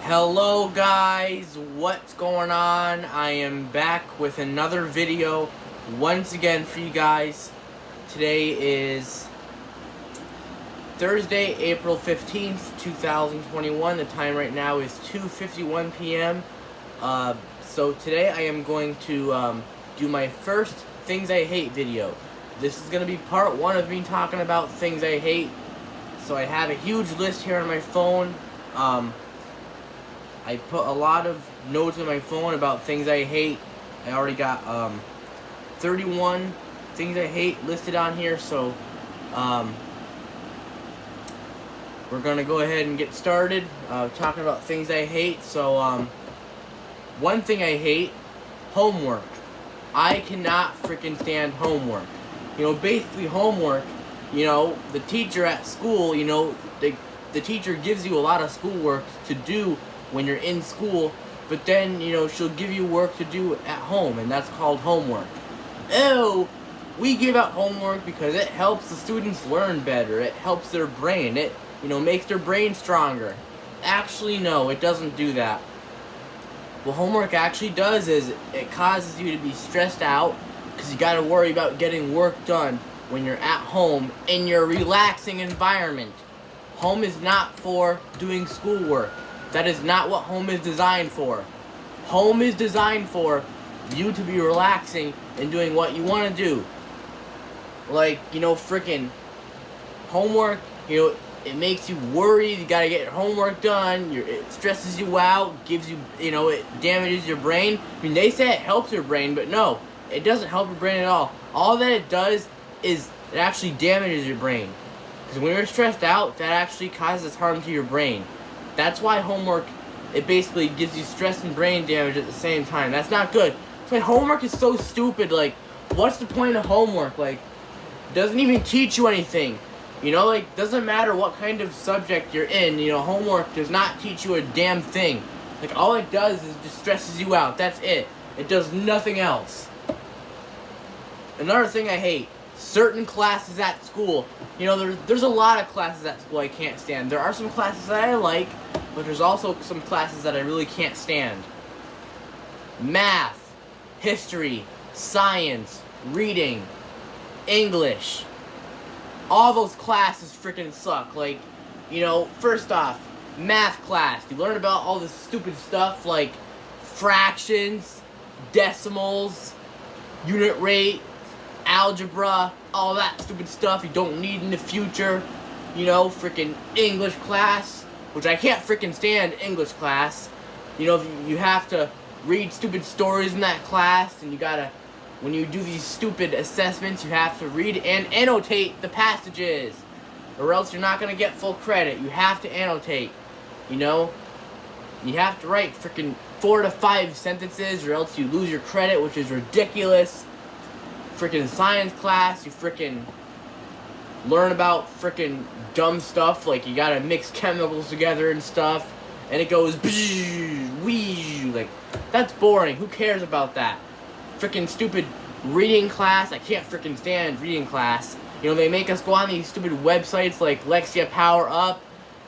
Hello guys, what's going on? I am back with another video once again for you guys. Today is Thursday, April 15th, 2021. The time right now is 2:51 p.m. So today I am going to do my first Things I Hate video. This is going to be part one of me talking about things I hate. So I have a huge list here on my phone. I put a lot of notes on my phone about things I hate. I already got 31 things I hate listed on here, so we're gonna go ahead and get started talking about things I hate. So one thing I hate: homework. I cannot freaking stand homework. You know, basically homework, you know, the teacher at school, you know, the teacher gives you a lot of schoolwork to do when you're in school, but then, you know, she'll give you work to do at home, and that's called homework. Oh, we give out homework because it helps the students learn better. It helps their brain. It, you know, makes their brain stronger. Actually, no, it doesn't do that. What homework actually does is it causes you to be stressed out because you got to worry about getting work done when you're at home in your relaxing environment. Home is not for doing schoolwork. That is not what home is designed for. Home is designed for you to be relaxing and doing what you want to do. Like, you know, freaking homework, you know, it makes you worry. You gotta get your homework done. It stresses you out, gives you, you know, it damages your brain. I mean, they say it helps your brain, but no, it doesn't help your brain at all. All that it does is it actually damages your brain. Because when you're stressed out, that actually causes harm to your brain. That's why homework, it basically gives you stress and brain damage at the same time. That's not good. That's why homework is so stupid. Like, what's the point of homework? Like, it doesn't even teach you anything. You know, like, doesn't matter what kind of subject you're in. You know, homework does not teach you a damn thing. Like, all it does is just stresses you out. That's it. It does nothing else. Another thing I hate: certain classes at school. You know, there's a lot of classes at school I can't stand. There are some classes that I like, but there's also some classes that I really can't stand. Math, history, science, reading, English. All those classes freaking suck. Like, you know, first off, math class. You learn about all this stupid stuff like fractions, decimals, unit rate, algebra, all that stupid stuff you don't need in the future. You know, freaking English class, which I can't freaking stand English class. You know, you have to read stupid stories in that class, and you gotta, when you do these stupid assessments, you have to read and annotate the passages, or else you're not gonna get full credit. You have to annotate, you know? You have to write freaking 4 to 5 sentences, or else you lose your credit, which is ridiculous. Freaking science class, you freaking learn about freaking dumb stuff, like you gotta mix chemicals together and stuff, and it goes wee, like, that's boring. Who cares about that? Freaking stupid reading class. I can't freaking stand reading class. You know, they make us go on these stupid websites like Lexia Power Up.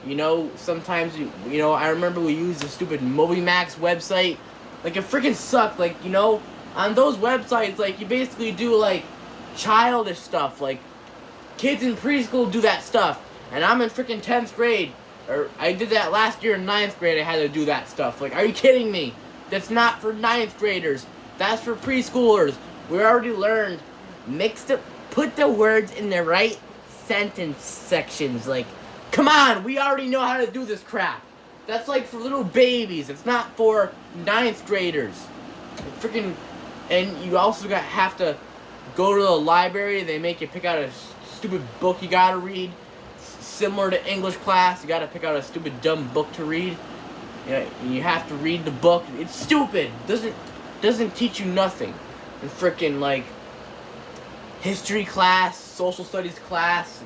You know, sometimes you know, I remember we used the stupid MobiMax website. Like, it freaking sucked. Like, you know, on those websites, like, you basically do, like, childish stuff. Like, kids in preschool do that stuff. And I'm in freaking 10th grade. Or, I did that last year in 9th grade. I had to do that stuff. Like, are you kidding me? That's not for 9th graders. That's for preschoolers. We already learned. Put the words in the right sentence sections. Like, come on. We already know how to do this crap. That's, like, for little babies. It's not for 9th graders. Freaking... And you also have to go to the library. They make you pick out a stupid book you gotta read. Similar to English class, you gotta pick out a stupid dumb book to read. You have to read the book. It's stupid. Doesn't teach you nothing. And freaking, like, history class, social studies class,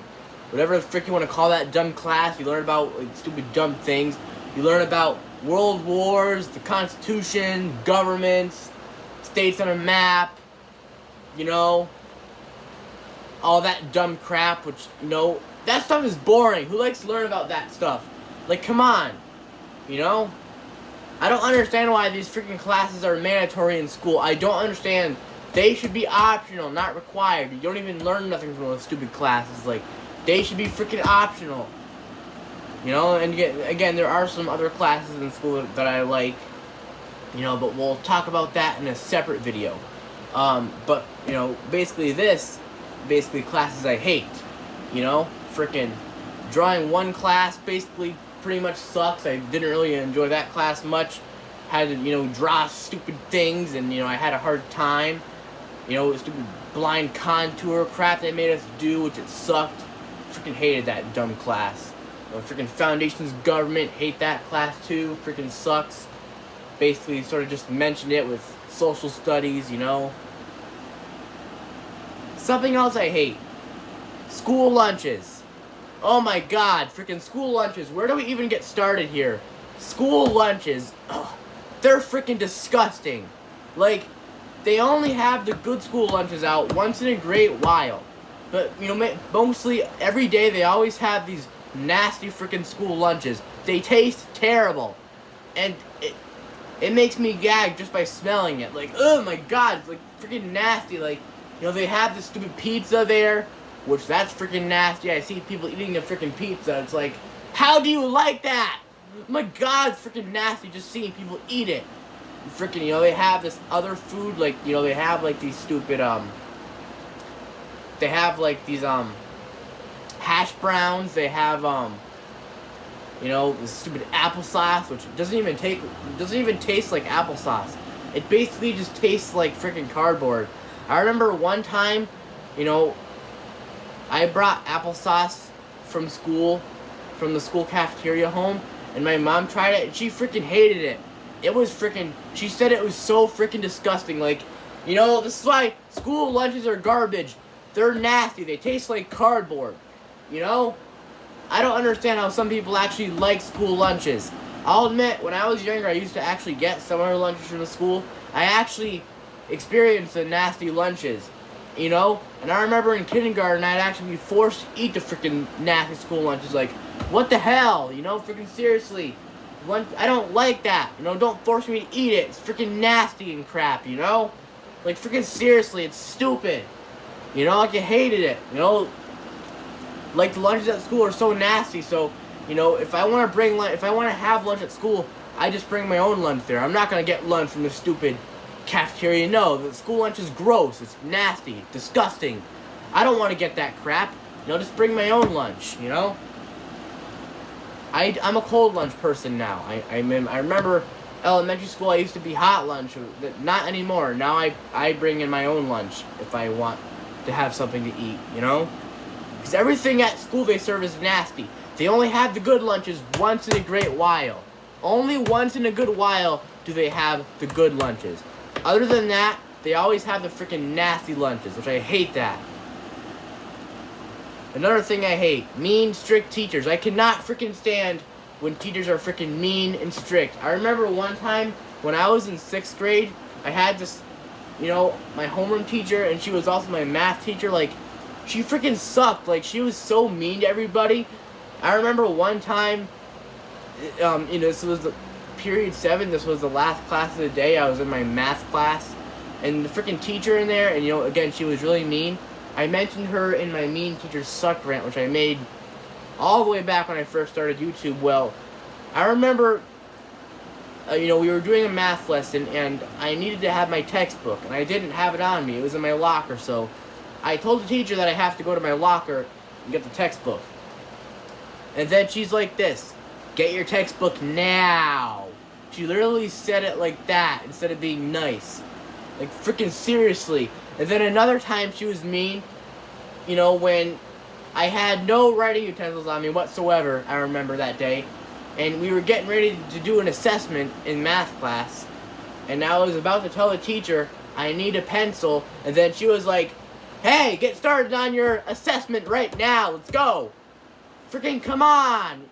whatever the frick you want to call that dumb class. You learn about, like, stupid dumb things. You learn about world wars, the Constitution, governments, states on a map, you know, all that dumb crap, which, you know, that stuff is boring. Who likes to learn about that stuff? Like, come on, you know? I don't understand why these freaking classes are mandatory in school. I don't understand. They should be optional, not required. You don't even learn nothing from those stupid classes. Like, they should be freaking optional. You know, and again, there are some other classes in school that I like. You know, but we'll talk about that in a separate video. But, you know, basically classes I hate. You know, freaking drawing one class basically pretty much sucks. I didn't really enjoy that class much. Had to, you know, draw stupid things, and, you know, I had a hard time. You know, stupid blind contour crap they made us do, which it sucked. Freaking hated that dumb class. You know, freaking Foundations Government, hate that class too. Freaking sucks. Basically, sort of just mentioned it with social studies, you know. Something else I hate. School lunches. Oh my god, freaking school lunches. Where do we even get started here? School lunches. Ugh, they're freaking disgusting. Like, they only have the good school lunches out once in a great while. But, you know, mostly every day they always have these nasty freaking school lunches. They taste terrible. And it makes me gag just by smelling it. Like, oh my god, it's like freaking nasty. Like, you know, they have this stupid pizza there, which that's freaking nasty. I see people eating the freaking pizza. It's like, how do you like that? Oh my god, it's freaking nasty just seeing people eat it. Freaking, you know, they have this other food, like, you know, they have like these stupid, they have like these, hash browns. They have, you know, this stupid applesauce, which doesn't even taste like applesauce. It basically just tastes like freaking cardboard. I remember one time, you know, I brought applesauce from the school cafeteria home, and my mom tried it, and she freaking hated it. It was freaking, she said it was so freaking disgusting. Like, you know, this is why school lunches are garbage. They're nasty. They taste like cardboard. You know? I don't understand how some people actually like school lunches. I'll admit, when I was younger, I used to actually get summer lunches from the school. I actually experienced the nasty lunches, you know? And I remember in kindergarten, I'd actually be forced to eat the freaking nasty school lunches. Like, what the hell? You know, freaking seriously. I don't like that. You know, don't force me to eat it. It's freaking nasty and crap, you know? Like, freaking seriously, it's stupid. You know, like, I hated it, you know? Like, the lunches at school are so nasty, so, you know, if I want to have lunch at school, I just bring my own lunch there. I'm not going to get lunch from the stupid cafeteria. No, the school lunch is gross. It's nasty, disgusting. I don't want to get that crap. You know, just bring my own lunch, you know? I'm a cold lunch person now. I remember elementary school, I used to be hot lunch. Not anymore. Now I bring in my own lunch if I want to have something to eat, you know? Because everything at school they serve is nasty. They only have the good lunches once in a great while. Only once in a good while do they have the good lunches. Other than that, they always have the freaking nasty lunches, which I hate that. Another thing I hate, mean, strict teachers. I cannot freaking stand when teachers are freaking mean and strict. I remember one time when I was in 6th grade, I had this, you know, my homeroom teacher, and she was also my math teacher. Like, she freaking sucked. Like, she was so mean to everybody. I remember one time, you know, this was the period 7. This was the last class of the day. I was in my math class, and the freaking teacher in there, and, you know, again, she was really mean. I mentioned her in my Mean Teachers Suck rant, which I made all the way back when I first started YouTube. Well, I remember, you know, we were doing a math lesson, and I needed to have my textbook, and I didn't have it on me. It was in my locker, so I told the teacher that I have to go to my locker and get the textbook. And then she's like this, "Get your textbook now." She literally said it like that instead of being nice. Like, freaking seriously. And then another time she was mean, you know, when I had no writing utensils on me whatsoever. I remember that day. And we were getting ready to do an assessment in math class. And I was about to tell the teacher, I need a pencil. And then she was like, "Hey, get started on your assessment right now. Let's go." Freaking come on.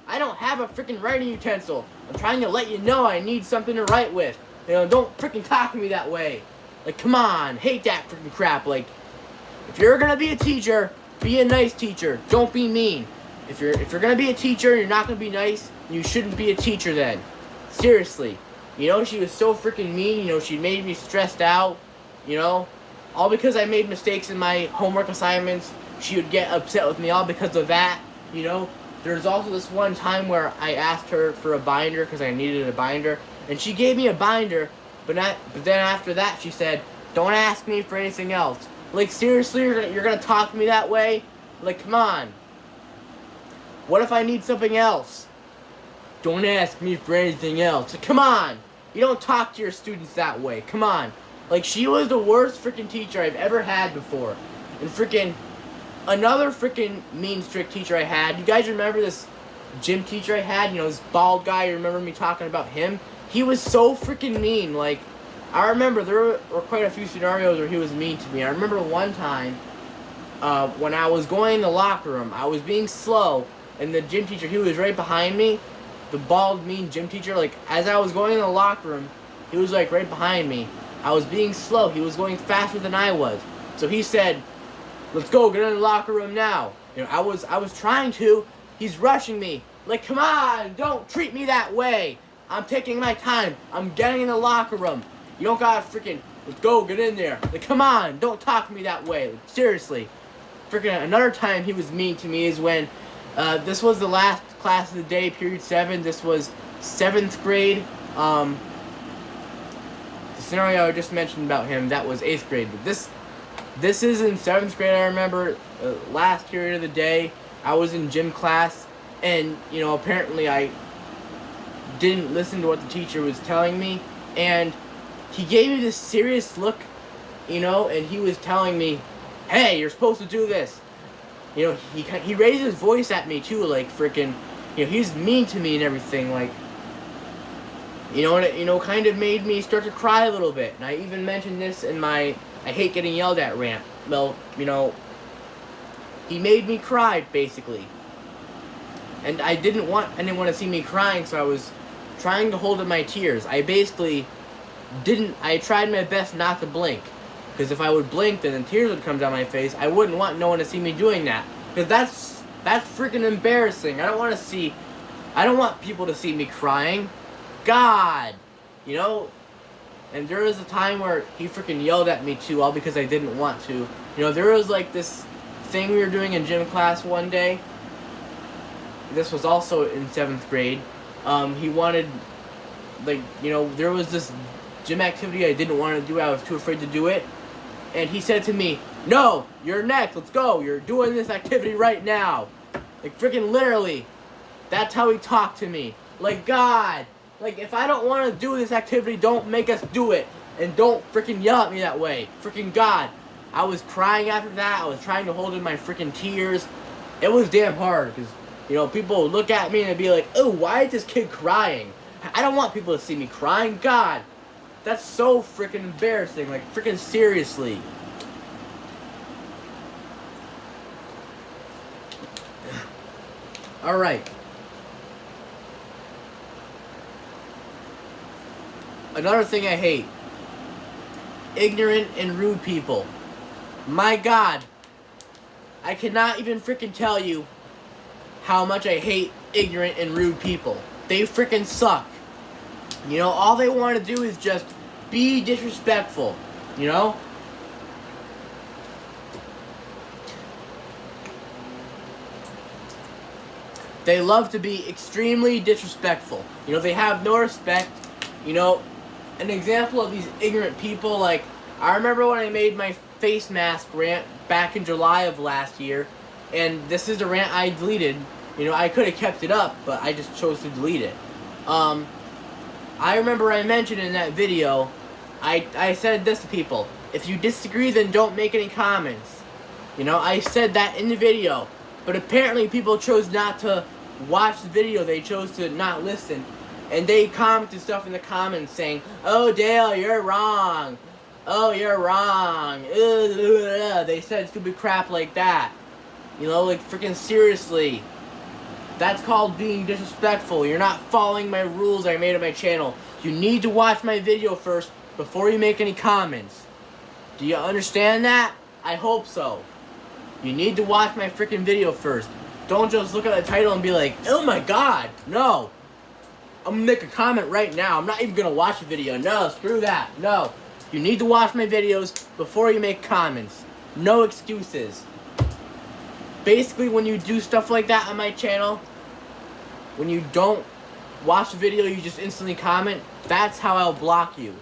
I don't have a freaking writing utensil. I'm trying to let you know I need something to write with. You know, don't freaking talk to me that way. Like, come on. Hate that freaking crap. Like, if you're gonna be a teacher, be a nice teacher. Don't be mean. If you're gonna be a teacher and you're not gonna be nice, you shouldn't be a teacher then. Seriously. You know, she was so freaking mean. You know, she made me stressed out. You know, all because I made mistakes in my homework assignments. She would get upset with me all because of that. You know, there's also this one time where I asked her for a binder because I needed a binder, and she gave me a binder, but then after that she said, "Don't ask me for anything else." Like, seriously, you're gonna talk to me that way? Like, come on. What if I need something else? Don't ask me for anything else. Like, come on. You don't talk to your students that way. Come on. Like, she was the worst freaking teacher I've ever had before. And freaking another freaking mean, strict teacher I had. You guys remember this gym teacher I had? You know, this bald guy. You remember me talking about him? He was so freaking mean. Like, I remember there were quite a few scenarios where he was mean to me. I remember one time when I was going in the locker room, I was being slow, and the gym teacher, he was right behind me. The bald, mean gym teacher, like, as I was going in the locker room, he was, like, right behind me. I was being slow. He was going faster than I was. So he said, "Let's go, get in the locker room now." You know, I was trying to. He's rushing me. Like, come on, don't treat me that way. I'm taking my time. I'm getting in the locker room. You don't gotta freaking, let's go, get in there. Like, come on, don't talk to me that way. Like, seriously. Freaking another time he was mean to me is when, this was the last class of the day, period 7. This was 7th grade. The scenario I just mentioned about him, that was 8th grade. But this is in 7th grade. I remember last period of the day, I was in gym class, and, you know, apparently I didn't listen to what the teacher was telling me, and he gave me this serious look, you know, and he was telling me, "Hey, you're supposed to do this." You know, he raised his voice at me too, like freaking, you know, he's mean to me and everything, like, you know, and it, you know, kind of made me start to cry a little bit. And I even mentioned this in my I hate getting yelled at rant. Well, you know, he made me cry, basically. And I didn't want anyone to see me crying, so I was trying to hold in my tears. I tried my best not to blink. Because if I would blink, then the tears would come down my face. I wouldn't want no one to see me doing that. Because that's freaking embarrassing. I don't want people to see me crying. God! You know? And there was a time where he freaking yelled at me too, all because I didn't want to. You know, there was like this thing we were doing in gym class one day. This was also in 7th grade. He wanted, like, you know, there was this gym activity I didn't want to do. I was too afraid to do it. And he said to me, "No, you're next. Let's go. You're doing this activity right now." Like, freaking literally. That's how he talked to me. Like, God. Like, if I don't want to do this activity, don't make us do it. And don't freaking yell at me that way. Freaking God. I was crying after that. I was trying to hold in my freaking tears. It was damn hard. Because, you know, people would look at me and be like, "Oh, why is this kid crying?" I don't want people to see me crying. God. That's so freaking embarrassing. Like, freaking seriously. Alright. Another thing I hate. Ignorant and rude people. My God. I cannot even freaking tell you how much I hate ignorant and rude people. They freaking suck. You know, all they want to do is just be disrespectful, you know? They love to be extremely disrespectful. You know, they have no respect. You know, an example of these ignorant people, like, I remember when I made my face mask rant back in July of last year, and this is a rant I deleted. You know, I could have kept it up, but I just chose to delete it. I remember I mentioned in that video, I said this to people: if you disagree, then don't make any comments. You know, I said that in the video, but apparently people chose not to watch the video. They chose to not listen, and they commented stuff in the comments saying, "Oh, Dale, you're wrong. Oh, you're wrong." They said stupid crap like that. You know, like, freaking seriously. That's called being disrespectful. You're not following my rules I made on my channel. You need to watch my video first before you make any comments. Do you understand that? I hope so. You need to watch my freaking video first. Don't just look at the title and be like, "Oh my God." No. I'm gonna make a comment right now. I'm not even gonna watch a video. No, screw that. No. You need to watch my videos before you make comments. No excuses. Basically, when you do stuff like that on my channel, when you don't watch the video, you just instantly comment, that's how I'll block you.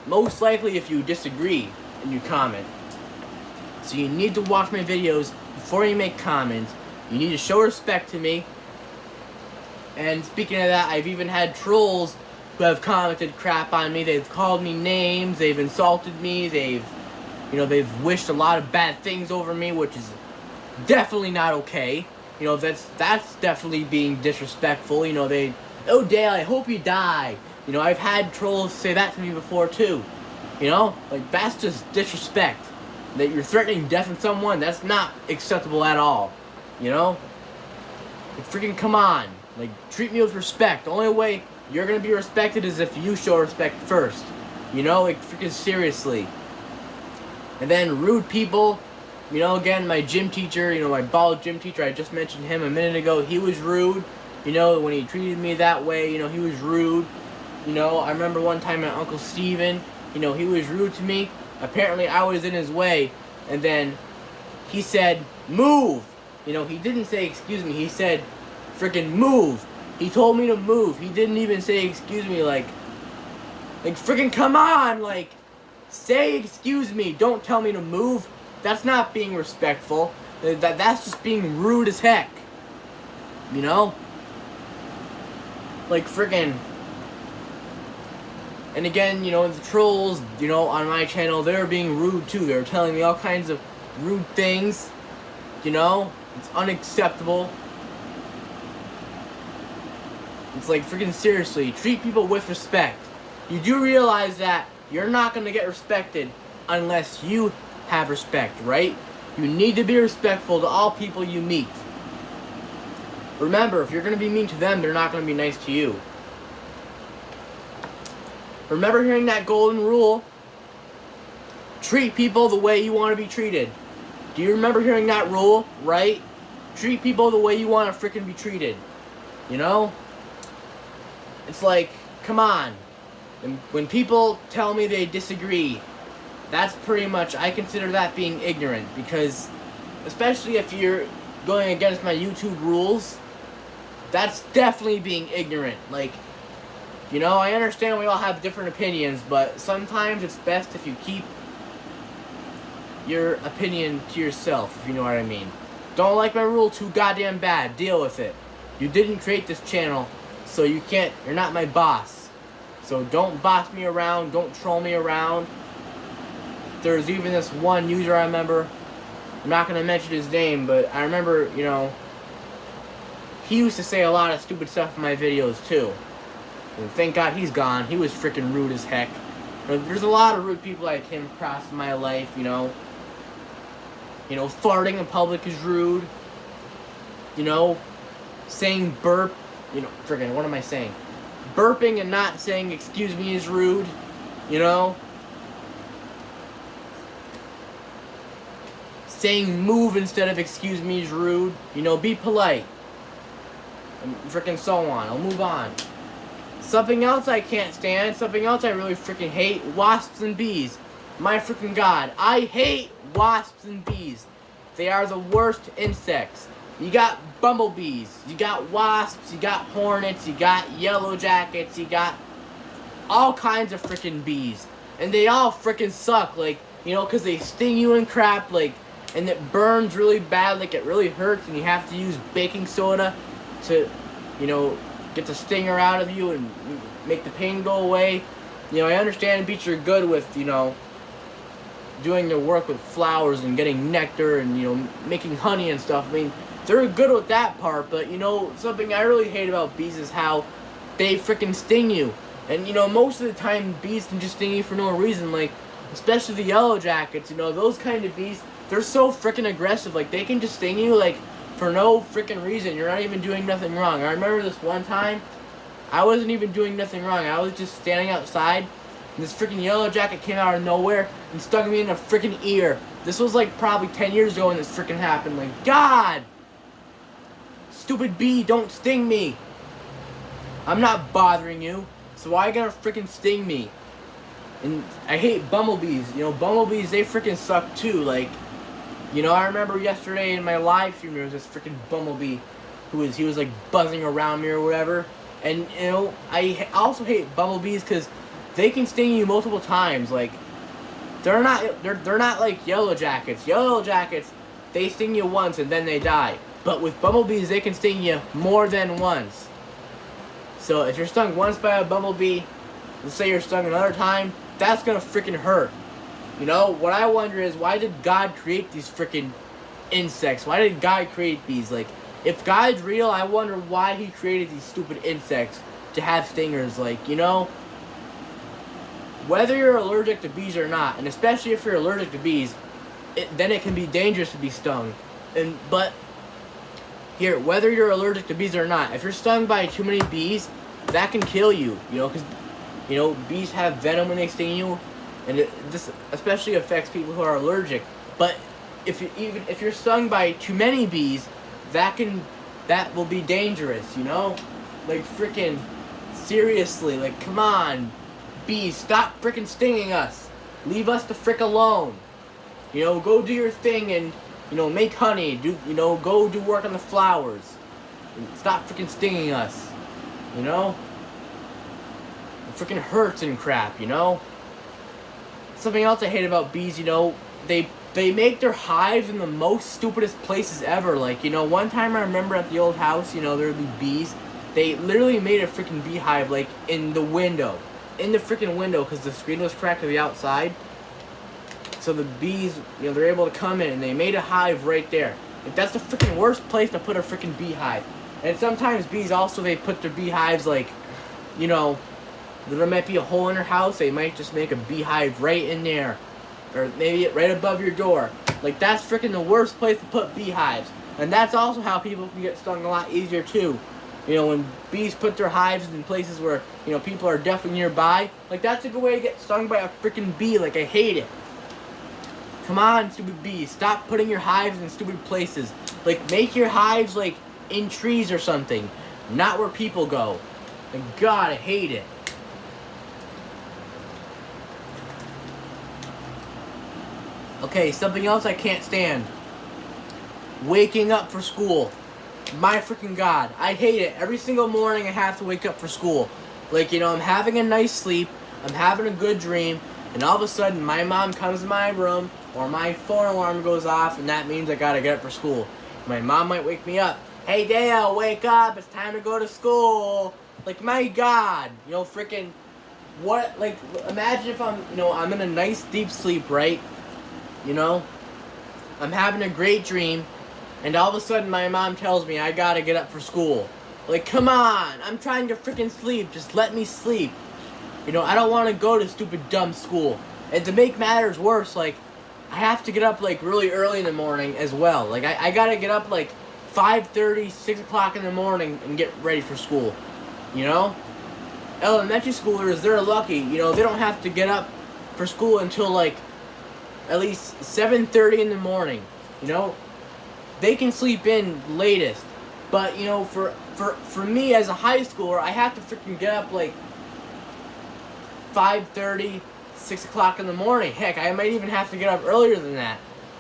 Most likely if you disagree and you comment. So you need to watch my videos before you make comments. You need to show respect to me. And speaking of that, I've even had trolls who have commented crap on me. They've called me names, they've insulted me, they've wished a lot of bad things over me, which is definitely not okay. You know, that's definitely being disrespectful. You know, oh Dale, I hope you die. You know, I've had trolls say that to me before too. You know, like, that's just disrespect. That you're threatening death in someone, that's not acceptable at all. You know? Like, freaking come on. Like, treat me with respect. The only way you're gonna be respected is if you show respect first. You know, like, freaking seriously. And then rude people, you know, again, my gym teacher, you know, my bald gym teacher, I just mentioned him a minute ago, he was rude. You know, when he treated me that way, you know, he was rude. You know, I remember one time my Uncle Steven, you know, he was rude to me. Apparently I was in his way, and then he said, move. You know, he didn't say excuse me, he said, freaking move. He told me to move. He didn't even say excuse me, like freaking come on, like, say excuse me, don't tell me to move. That's not being respectful. That's just being rude as heck. You know? Like, freaking. And again, you know, the trolls, you know, on my channel, they're being rude too. They're telling me all kinds of rude things. You know? It's unacceptable. It's like, freaking seriously, treat people with respect. You do realize that you're not going to get respected unless you have respect, right? You need to be respectful to all people you meet. Remember, if you're going to be mean to them, they're not going to be nice to you. Remember hearing that golden rule? Treat people the way you want to be treated. Do you remember hearing that rule, right? Treat people the way you want to freaking be treated. You know? It's like, come on. And when people tell me they disagree, that's pretty much, I consider that being ignorant, because especially if you're going against my YouTube rules, that's definitely being ignorant. Like, you know, I understand we all have different opinions, but sometimes it's best if you keep your opinion to yourself, if you know what I mean. Don't like my rule too goddamn bad, deal with it. You didn't create this channel, so you're not my boss. So don't boss me around, don't troll me around. There's even this one user I remember, I'm not going to mention his name, but I remember, you know, he used to say a lot of stupid stuff in my videos too. And thank God he's gone. He was freaking rude as heck. There's a lot of rude people like him across my life, you know. You know, farting in public is rude. You know, saying burp, you know, freaking, what am I saying? Burping and not saying excuse me is rude, you know. Saying move instead of excuse me is rude. You know, be polite. And freaking so on. I'll move on. Something else I can't stand, something else I really freaking hate, wasps and bees. My freaking god. I hate wasps and bees. They are the worst insects. You got bumblebees, you got wasps, you got hornets, you got yellow jackets, you got all kinds of freaking bees. And they all freaking suck, like, you know, because they sting you and crap, like, and it burns really bad, like it really hurts, and you have to use baking soda to, you know, get the stinger out of you and make the pain go away. You know, I understand bees are good with, you know, doing their work with flowers and getting nectar and, you know, making honey and stuff. I mean, they're good with that part, but, you know, something I really hate about bees is how they freaking sting you. And, you know, most of the time bees can just sting you for no reason, like, especially the yellow jackets, you know, those kind of bees, they're so freaking aggressive, like, they can just sting you, like, for no freaking reason. You're not even doing nothing wrong. I remember this one time, I wasn't even doing nothing wrong. I was just standing outside, and this freaking yellow jacket came out of nowhere and stuck me in the freaking ear. This was like probably 10 years ago when this freaking happened. Like, God! Stupid bee, don't sting me! I'm not bothering you, so why you gonna freaking sting me? And I hate bumblebees. You know, bumblebees, they freaking suck too. Like, you know, I remember yesterday in my live stream, there was this freaking bumblebee he was like buzzing around me or whatever. And, you know, I also hate bumblebees because they can sting you multiple times. Like, they're not like yellow jackets. Yellow jackets, they sting you once and then they die. But with bumblebees, they can sting you more than once. So if you're stung once by a bumblebee, let's say you're stung another time, that's gonna freaking hurt. You know, what I wonder is, why did God create these freaking insects? Why did God create these? Like, if God's real, I wonder why he created these stupid insects to have stingers. Like, you know, whether you're allergic to bees or not, and especially if you're allergic to bees, then it can be dangerous to be stung. But here, whether you're allergic to bees or not, if you're stung by too many bees, that can kill you. You know, because, you know, bees have venom when they sting you, and this especially affects people who are allergic. But if you're stung by too many bees, that will be dangerous. You know, like, freaking seriously, like, come on, bees, stop freaking stinging us. Leave us the frick alone. You know, go do your thing and, you know, make honey. Go do work on the flowers. Stop freaking stinging us. You know? It freaking hurts and crap, you know? Something else I hate about bees, you know, they make their hives in the most stupidest places ever. Like, you know, one time I remember at the old house, you know, there would be bees. They literally made a freaking beehive, like, in the window. In the freaking window, because the screen was cracked to the outside. So the bees, you know, they're able to come in, and they made a hive right there. Like, that's the freaking worst place to put a freaking beehive. And sometimes bees also, they put their beehives, like, you know, there might be a hole in their house. They might just make a beehive right in there. Or maybe right above your door. Like, that's freaking the worst place to put beehives. And that's also how people can get stung a lot easier, too. You know, when bees put their hives in places where, you know, people are definitely nearby. Like, that's a good way to get stung by a freaking bee. Like, I hate it. Come on, stupid bees. Stop putting your hives in stupid places. Like, make your hives, like, in trees or something. Not where people go. Like, God, I hate it. Okay, something else I can't stand. Waking up for school. My freaking God. I hate it. Every single morning I have to wake up for school. Like, you know, I'm having a nice sleep. I'm having a good dream. And all of a sudden, my mom comes to my room, or my phone alarm goes off, and that means I gotta get up for school. My mom might wake me up. Hey, Dale, wake up. It's time to go to school. Like, my God. You know, freaking, what, like, imagine if I'm, you know, I'm in a nice deep sleep, right? You know? I'm having a great dream, and all of a sudden, my mom tells me I gotta get up for school. Like, come on. I'm trying to freaking sleep. Just let me sleep. You know, I don't want to go to stupid dumb school. And to make matters worse, like, I have to get up, like, really early in the morning as well. Like, I gotta get up, like, 5:30, 6 o'clock in the morning and get ready for school. You know? Elementary schoolers, they're lucky. You know, they don't have to get up for school until, like, at least 7:30 in the morning. You know? They can sleep in latest. But, you know, for me as a high schooler, I have to freaking get up, like, 5:30, 6 o'clock in the morning. Heck, I might even have to get up earlier than that.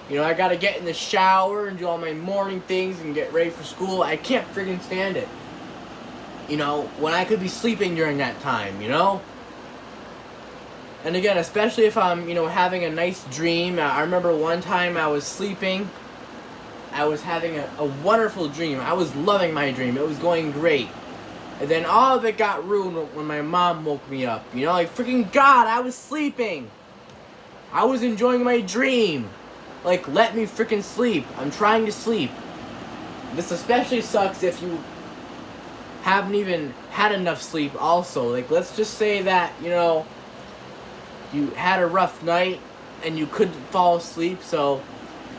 You know, I gotta get in the shower and do all my morning things and get ready for school. I can't freaking stand it. You know, when I could be sleeping during that time, you know? And again, especially if I'm, you know, having a nice dream. I remember one time I was sleeping. I was having a wonderful dream. I was loving my dream. It was going great. And then all of it got ruined when my mom woke me up. You know, like, freaking God, I was sleeping. I was enjoying my dream. Like, let me freaking sleep. I'm trying to sleep. This especially sucks if you haven't even had enough sleep also. Like, let's just say that, you know, you had a rough night and you couldn't fall asleep, so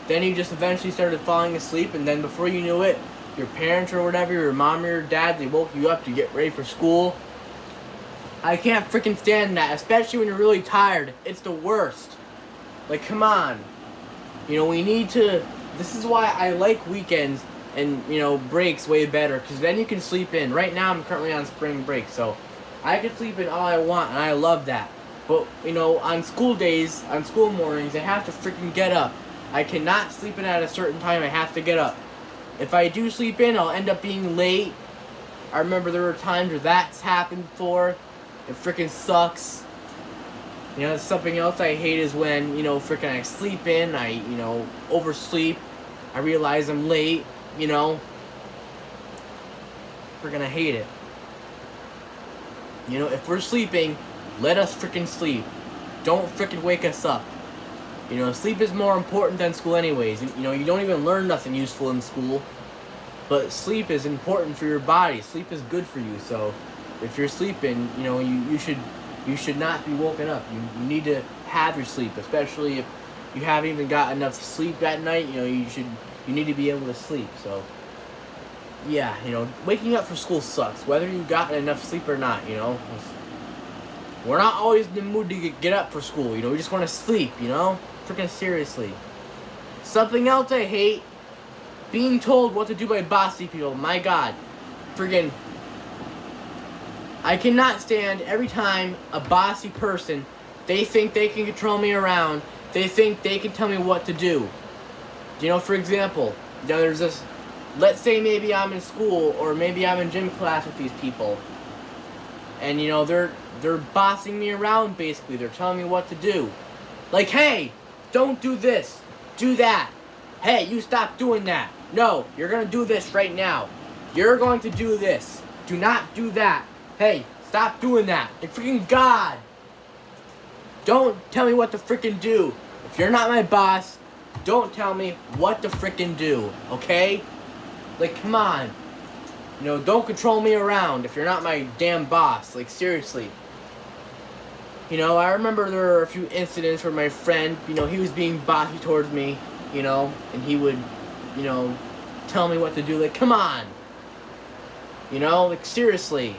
then you just eventually started falling asleep, and then before you knew it, your parents or whatever, your mom or your dad, they woke you up to get ready for school. I can't freaking stand that, especially when you're really tired. It's the worst. Like, come on. You know, we need to... This is why I like weekends and, you know, breaks way better, because then you can sleep in. Right now, I'm currently on spring break, so I can sleep in all I want, and I love that. But, you know, on school days, on school mornings, I have to freaking get up. I cannot sleep in at a certain time. I have to get up. If I do sleep in, I'll end up being late. I remember there were times where that's happened before. It freaking sucks. You know, something else I hate is when, you know, freaking I sleep in, I, you know, oversleep. I realize I'm late, you know. Freaking I hate it. You know, if we're sleeping, let us freaking sleep. Don't freaking wake us up. You know, sleep is more important than school anyways. You know, you don't even learn nothing useful in school. But sleep is important for your body. Sleep is good for you. So, if you're sleeping, you know, you should not be woken up. You need to have your sleep, especially if you haven't even got enough sleep at night. You know, you need to be able to sleep. So, yeah, you know, waking up for school sucks, whether you got enough sleep or not. You know, we're not always in the mood to get up for school. You know, we just want to sleep. You know, freaking seriously. Something else I hate. Being told what to do by bossy people. My God. Friggin'. I cannot stand every time a bossy person, they think they can control me around. They think they can tell me what to do. You know, for example, you know, there's this, let's say maybe I'm in school or maybe I'm in gym class with these people. And, you know, they're bossing me around, basically. They're telling me what to do. Like, hey, don't do this. Do that. Hey, you stop doing that. No, you're going to do this right now. You're going to do this. Do not do that. Hey, stop doing that. Like, freaking God. Don't tell me what to freaking do. If you're not my boss, don't tell me what to freaking do. Okay? Like, come on. You know, don't control me around if you're not my damn boss. Like, seriously. You know, I remember there were a few incidents where my friend, you know, he was being bossy towards me, you know, and he would, you know, tell me what to do. Like, come on. You know, like, seriously.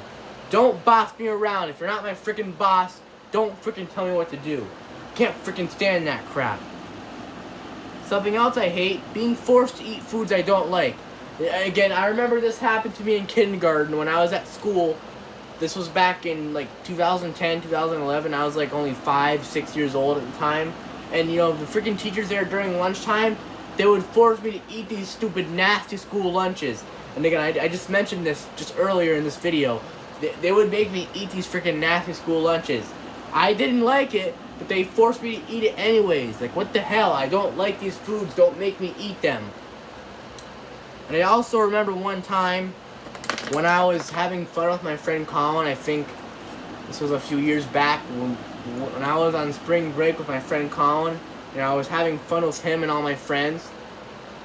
Don't boss me around. If you're not my freaking boss, don't freaking tell me what to do. Can't freaking stand that crap. Something else I hate, being forced to eat foods I don't like. Again, I remember this happened to me in kindergarten when I was at school. This was back in, like, 2010, 2011. I was, like, only 5, 6 years old at the time. And, you know, the freaking teachers there during lunchtime, they would force me to eat these stupid, nasty school lunches. And again, I just mentioned this just earlier in this video. They would make me eat these freaking nasty school lunches. I didn't like it, but they forced me to eat it anyways. Like, what the hell? I don't like these foods. Don't make me eat them. And I also remember one time when I was having fun with my friend Colin. I think this was a few years back when I was on spring break with my friend Colin. And I was having fun with him and all my friends.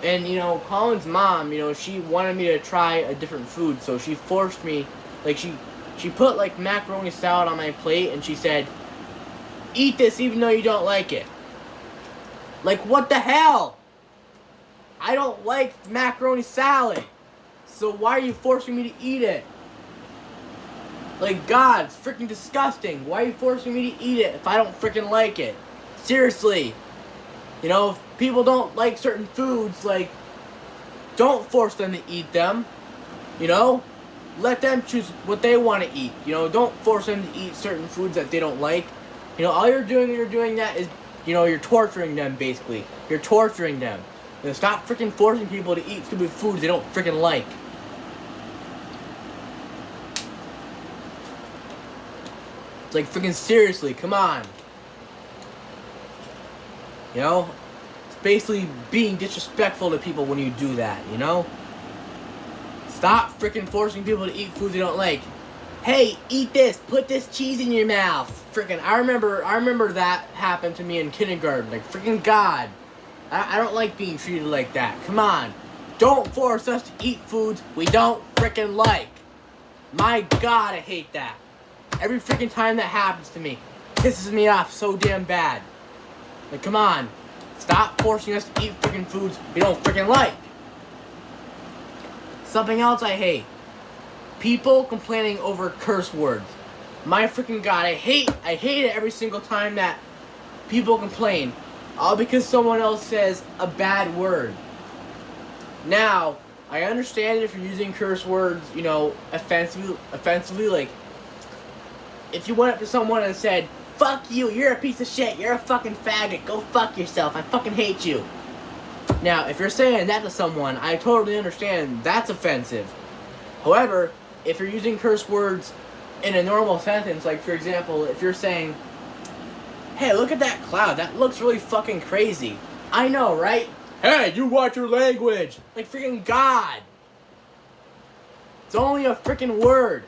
And, you know, Colin's mom, you know, she wanted me to try a different food. So she forced me, like, she put, like, macaroni salad on my plate. And she said, eat this even though you don't like it. Like, what the hell? I don't like macaroni salad. So why are you forcing me to eat it? Like, God, it's freaking disgusting. Why are you forcing me to eat it if I don't freaking like it? Seriously. You know, if people don't like certain foods, like, don't force them to eat them. You know? Let them choose what they want to eat. You know, don't force them to eat certain foods that they don't like. You know, all you're doing when you're doing that is, you know, you're torturing them, basically. You're torturing them. You know, stop freaking forcing people to eat stupid foods they don't freaking like. It's like, freaking seriously, come on. You know? It's basically being disrespectful to people when you do that, you know? Stop freaking forcing people to eat foods they don't like. Hey, eat this. Put this cheese in your mouth. Freaking, I remember that happened to me in kindergarten. Like, freaking God. I don't like being treated like that. Come on. Don't force us to eat foods we don't freaking like. My God, I hate that. Every freaking time that happens to me, pisses me off so damn bad. Like, come on. Stop forcing us to eat freaking foods we don't freaking like. Something else I hate. People complaining over curse words. My freaking God, I hate it every single time that people complain. All because someone else says a bad word. Now, I understand if you're using curse words, you know, offensively, like, if you went up to someone and said, fuck you, you're a piece of shit, you're a fucking faggot, go fuck yourself, I fucking hate you. Now, if you're saying that to someone, I totally understand that's offensive. However, if you're using curse words in a normal sentence, like, for example, if you're saying, hey, look at that cloud, that looks really fucking crazy. I know, right? Hey, you watch your language! Like freaking God! It's only a freaking word.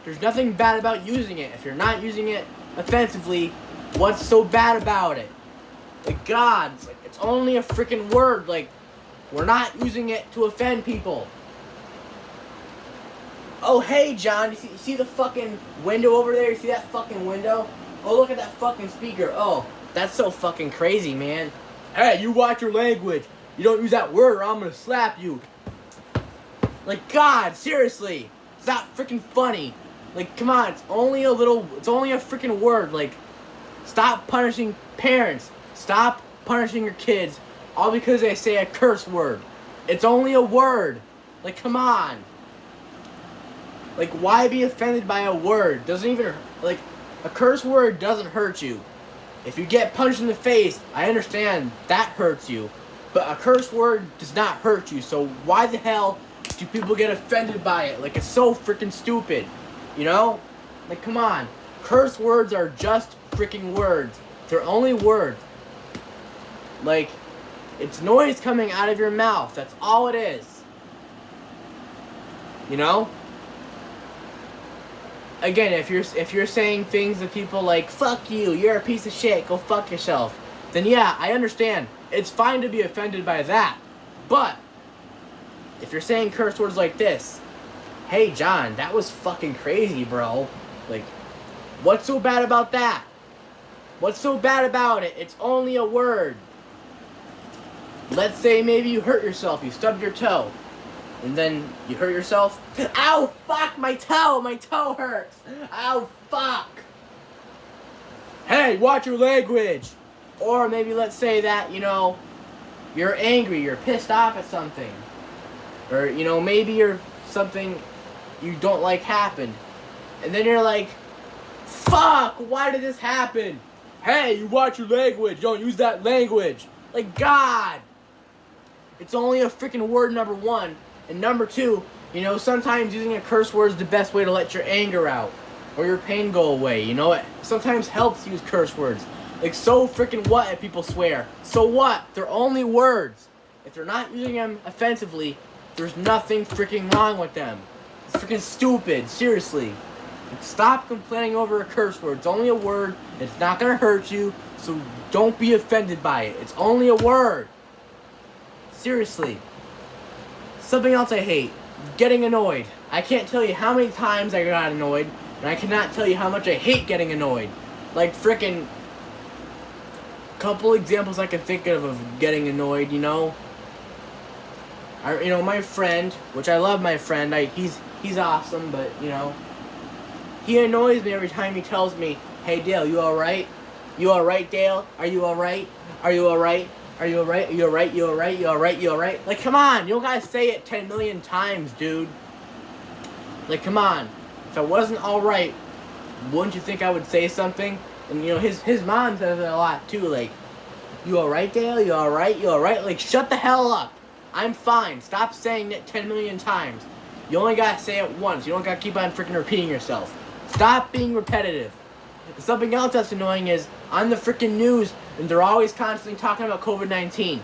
There's nothing bad about using it. If you're not using it offensively, what's so bad about it? Like, God, it's only a freaking word. Like, we're not using it to offend people. Oh, hey, John, you see the fucking window over there? You see that fucking window? Oh, look at that fucking speaker. Oh, that's so fucking crazy, man. Hey, you watch your language. You don't use that word or I'm gonna slap you. Like, God, seriously. It's not freaking funny. Like, come on, it's only a freaking word. Like, stop punishing parents. Stop punishing your kids all because they say a curse word. It's only a word. Like, come on. Like, why be offended by a word? Doesn't even, like, a curse word doesn't hurt you. If you get punched in the face, I understand that hurts you. But a curse word does not hurt you. So why the hell do people get offended by it? Like, it's so freaking stupid. You know? Like, come on. Curse words are just freaking words. They're only words. Like, it's noise coming out of your mouth. That's all it is. You know? Again, if you're saying things to people like, fuck you, you're a piece of shit, go fuck yourself, then yeah, I understand. It's fine to be offended by that. But, if you're saying curse words like this, hey, John, that was fucking crazy, bro. Like, what's so bad about that? What's so bad about it? It's only a word. Let's say maybe you hurt yourself, you stubbed your toe. And then you hurt yourself. Ow, fuck, my toe hurts. Ow, fuck. Hey, watch your language. Or maybe let's say that, you know, you're angry, you're pissed off at something. Or, you know, maybe you're something you don't like happened. And then you're like, fuck, why did this happen? Hey, you watch your language, don't use that language. Like, God. It's only a freaking word, number one. And number two, you know, sometimes using a curse word is the best way to let your anger out. Or your pain go away, you know? It sometimes helps use curse words. Like, so freaking what if people swear? So what? They're only words. If they're not using them offensively, there's nothing freaking wrong with them. It's freaking stupid, seriously. Like, stop complaining over a curse word. It's only a word. It's not gonna hurt you, so don't be offended by it. It's only a word. Seriously. Something else I hate. Getting annoyed. I can't tell you how many times I got annoyed, and I cannot tell you how much I hate getting annoyed. Like, frickin' couple examples I can think of getting annoyed, you know? My friend, which I love my friend, he's awesome, but, you know, he annoys me every time he tells me, hey, Dale, you alright? You alright, Dale? Are you alright? Are you alright? Are you alright? Are you alright? You alright? You alright? You alright? Like, come on, you don't gotta say it 10 million times, dude. Like, come on. If I wasn't alright, wouldn't you think I would say something? And, you know, his mom says it a lot, too. Like, you alright, Dale? You alright? You alright? Like, shut the hell up. I'm fine. Stop saying it 10 million times. You only gotta say it once. You don't gotta keep on freaking repeating yourself. Stop being repetitive. And something else that's annoying is, on the freaking news, and they're always constantly talking about COVID-19.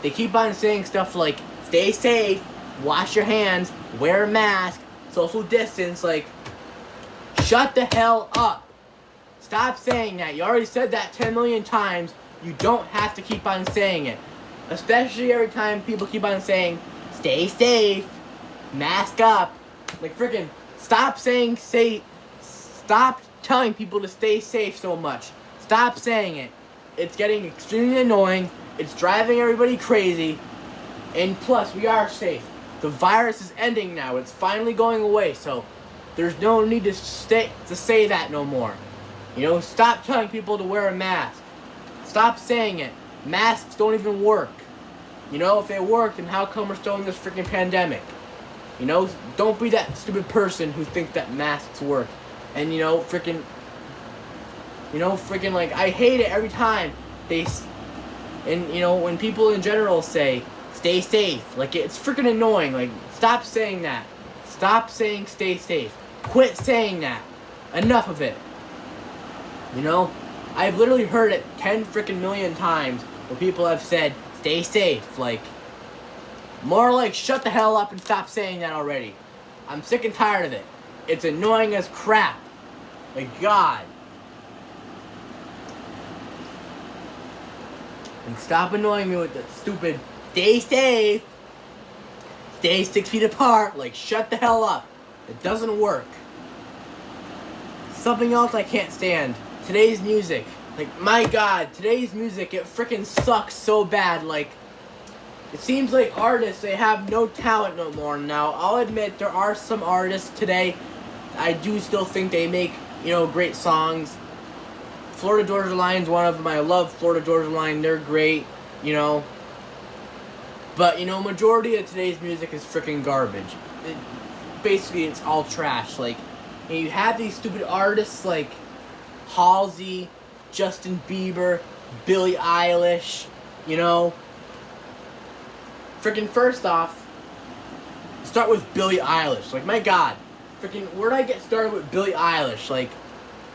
They keep on saying stuff like, stay safe, wash your hands, wear a mask, social distance. Like, shut the hell up. Stop saying that. You already said that 10 million times. You don't have to keep on saying it. Especially every time people keep on saying, stay safe, mask up. Like, freaking, stop telling people to stay safe so much. Stop saying it. It's getting extremely annoying. It's driving everybody crazy. And plus, we are safe. The virus is ending now. It's finally going away. So, there's no need to say that no more. You know, stop telling people to wear a mask. Stop saying it. Masks don't even work. You know, if they work, then how come we're still in this freaking pandemic? You know, don't be that stupid person who thinks that masks work. And, you know, freaking, like, I hate it every time and, you know, when people in general say, stay safe, like, it's freaking annoying. Like, stop saying that. Stop saying stay safe. Quit saying that. Enough of it. You know, I've literally heard it 10 freaking million times where people have said, stay safe. Like, more like, shut the hell up and stop saying that already. I'm sick and tired of it. It's annoying as crap. Like, God. And stop annoying me with the stupid, stay safe. Stay 6 feet apart. Like, shut the hell up. It doesn't work. Something else I can't stand. Today's music. Like, my God, today's music, it freaking sucks so bad. Like, it seems like artists, they have no talent no more now. I'll admit, there are some artists today, I do still think they make, you know, great songs. Florida Georgia Line's one of them. I love Florida Georgia Line. They're great, you know. But, you know, majority of today's music is freaking garbage. Basically, it's all trash. Like, you have these stupid artists like Halsey, Justin Bieber, Billie Eilish, you know. Freaking first off, start with Billie Eilish. Like, my God. Freaking, where'd I get started with Billie Eilish? Like,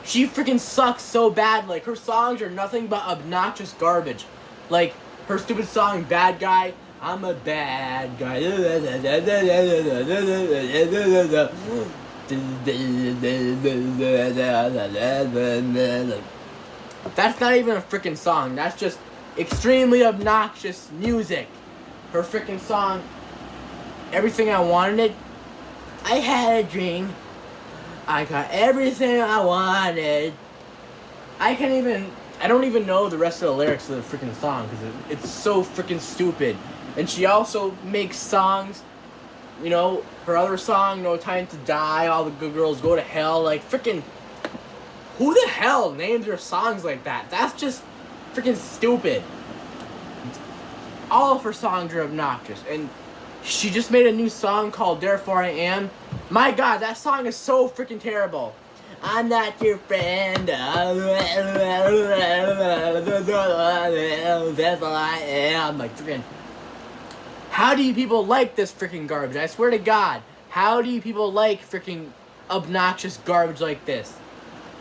she freaking sucks so bad. Like, her songs are nothing but obnoxious garbage. Like, her stupid song, Bad Guy. I'm a bad guy. That's not even a freaking song. That's just extremely obnoxious music. Her freaking song, Everything I Wanted. I had a dream. I got everything I wanted. I don't even know the rest of the lyrics of the freaking song because it's so freaking stupid. And she also makes songs, you know, her other song, No Time to Die, All the Good Girls Go to Hell. Like, freaking, who the hell names their songs like that? That's just freaking stupid. All of her songs are obnoxious. And she just made a new song called Therefore I Am. My God, that song is so freaking terrible. I'm not your friend. That's all I am. Like, freaking. How do you people like this freaking garbage? I swear to God. How do you people like freaking obnoxious garbage like this?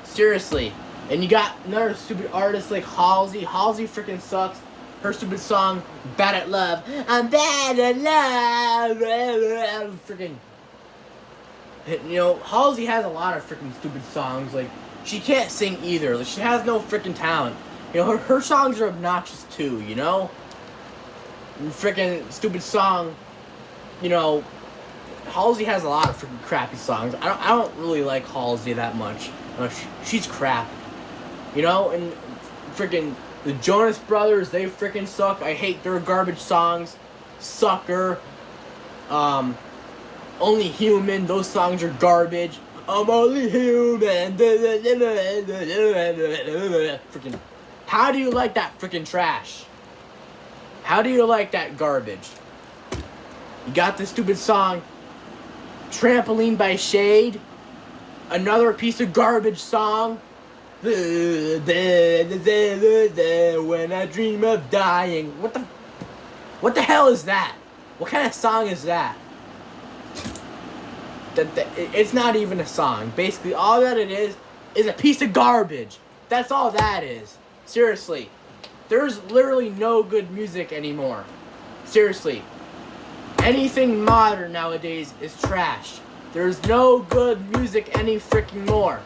Seriously. And you got another stupid artist like Halsey. Halsey freaking sucks. Her stupid song, Bad at Love. I'm bad at love. Freaking. You know, Halsey has a lot of freaking stupid songs. Like, she can't sing either. Like, she has no freaking talent. You know, her songs are obnoxious too, you know? Freaking stupid song, you know, Halsey has a lot of freaking crappy songs. I don't really like Halsey that much. She's crap. You know, and freaking the Jonas Brothers, they freaking suck. I hate their garbage songs. Sucker. Only Human, those songs are garbage. I'm only human. Freaking, how do you like that freaking trash? How do you like that garbage? You got the stupid song, Trampoline by Shade. Another piece of garbage song. When I dream of dying. What the hell is that? What kind of song is that? It's not even a song. Basically, all that it is a piece of garbage. That's all that is. Seriously. There's literally no good music anymore. Seriously. Anything modern nowadays is trash. There's no good music any freaking more.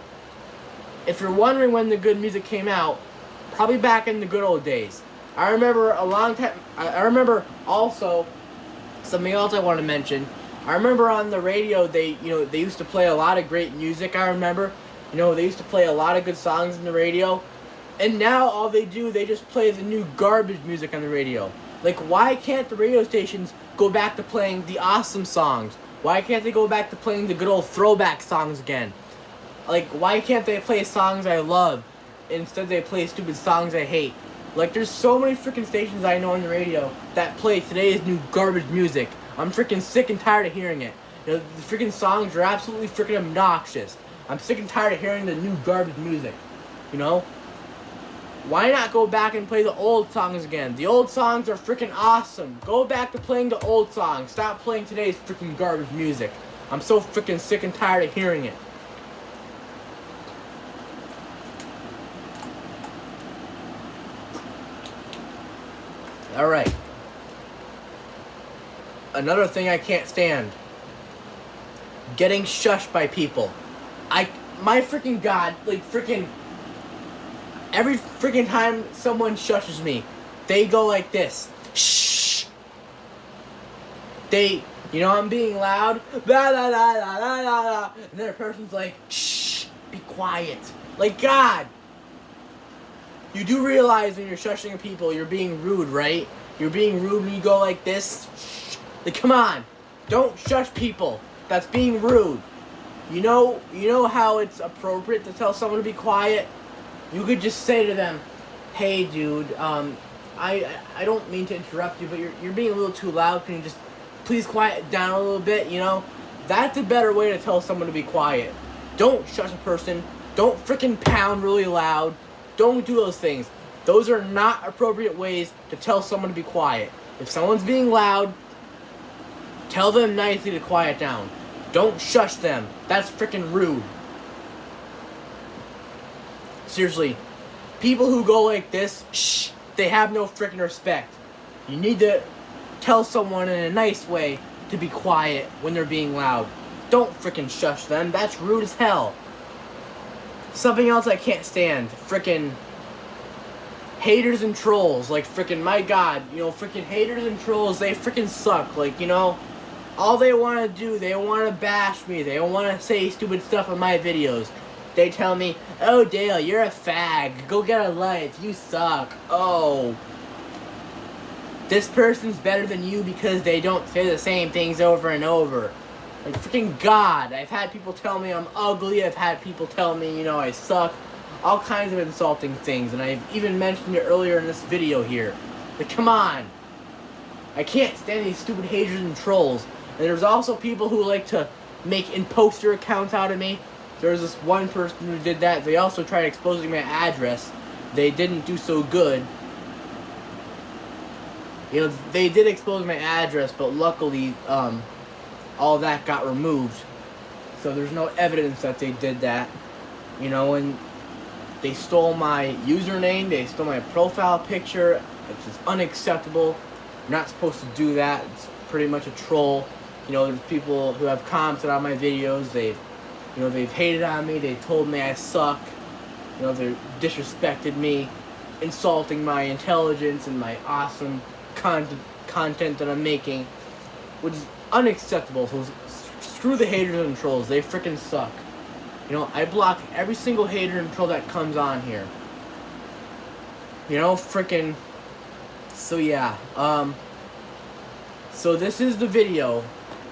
If you're wondering when the good music came out, probably back in the good old days. I remember a long time. I remember also something else I want to mention. I remember on the radio they used to play a lot of great music. I remember, they used to play a lot of good songs in the radio. And now all they do, they just play the new garbage music on the radio. Like, why can't the radio stations go back to playing the awesome songs? Why can't they go back to playing the good old throwback songs again? Like, why can't they play songs I love? Instead they play stupid songs I hate. Like, there's so many freaking stations I know on the radio that play today's new garbage music. I'm freaking sick and tired of hearing it. You know, the freaking songs are absolutely freaking obnoxious. I'm sick and tired of hearing the new garbage music. You know? Why not go back and play the old songs again? The old songs are freaking awesome. Go back to playing the old songs. Stop playing today's freaking garbage music. I'm so freaking sick and tired of hearing it. Alright. Another thing I can't stand. Getting shushed by people. My freaking God, like freaking... Every freaking time someone shushes me, they go like this. Shh. You know, I'm being loud. Blah, blah, blah, blah, blah, blah. And then a person's like, shh, be quiet. Like, God. You do realize when you're shushing people, you're being rude, right? You're being rude when you go like this. Shh. Like, come on. Don't shush people. That's being rude. You know how it's appropriate to tell someone to be quiet? You could just say to them, hey, dude, I don't mean to interrupt you, but you're being a little too loud. Can you just please quiet down a little bit, you know? That's a better way to tell someone to be quiet. Don't shush a person. Don't freaking pound really loud. Don't do those things. Those are not appropriate ways to tell someone to be quiet. If someone's being loud, tell them nicely to quiet down. Don't shush them. That's freaking rude. Seriously, people who go like this, shh, they have no freaking respect. You need to tell someone in a nice way to be quiet when they're being loud. Don't freaking shush them. That's rude as hell. Something else I can't stand. Freaking haters and trolls. Like, freaking, my God. You know, freaking haters and trolls, they freaking suck. Like, you know, all they want to do, they want to bash me. They want to say stupid stuff on my videos. They tell me, oh, Dale, you're a fag. Go get a life. You suck. Oh. This person's better than you because they don't say the same things over and over. Like, freaking God. I've had people tell me I'm ugly. I've had people tell me, you know, I suck. All kinds of insulting things. And I've even mentioned it earlier in this video here. Like, come on. I can't stand these stupid haters and trolls. And there's also people who like to make imposter accounts out of me. There was this one person who did that. They also tried exposing my address. They didn't do so good. You know, they did expose my address, but luckily, all that got removed. So there's no evidence that they did that. You know, and they stole my username. They stole my profile picture. It's just unacceptable. You're not supposed to do that. It's pretty much a troll. You know, there's people who have commented on my videos. They've hated on me. They told me I suck. You know, they disrespected me, insulting my intelligence and my awesome content that I'm making, which is unacceptable. So screw the haters and trolls. They freaking suck. You know, I block every single hater and troll that comes on here. You know, freaking. So yeah. So this is the video.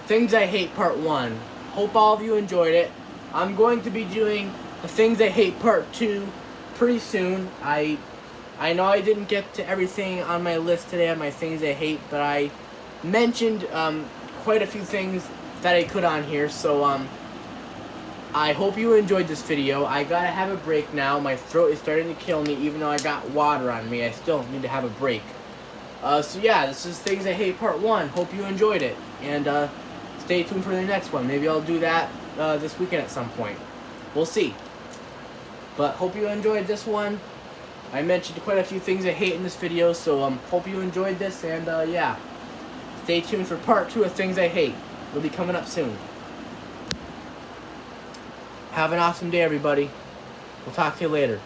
Things I Hate Part 1. Hope all of you enjoyed it. I'm going to be doing the Things I Hate Part 2 pretty soon. I know I didn't get to everything on my list today on my Things I Hate, but I mentioned quite a few things that I could on here, so I hope you enjoyed this video. I gotta have a break now. My throat is starting to kill me, even though I got water on me. I still need to have a break. So yeah, this is Things I Hate Part 1. Hope you enjoyed it, and stay tuned for the next one. Maybe I'll do that this weekend at some point. We'll see. But hope you enjoyed this one. I mentioned quite a few things I hate in this video, so hope you enjoyed this, and yeah. Stay tuned for Part 2 of Things I Hate. It'll be coming up soon. Have an awesome day, everybody. We'll talk to you later.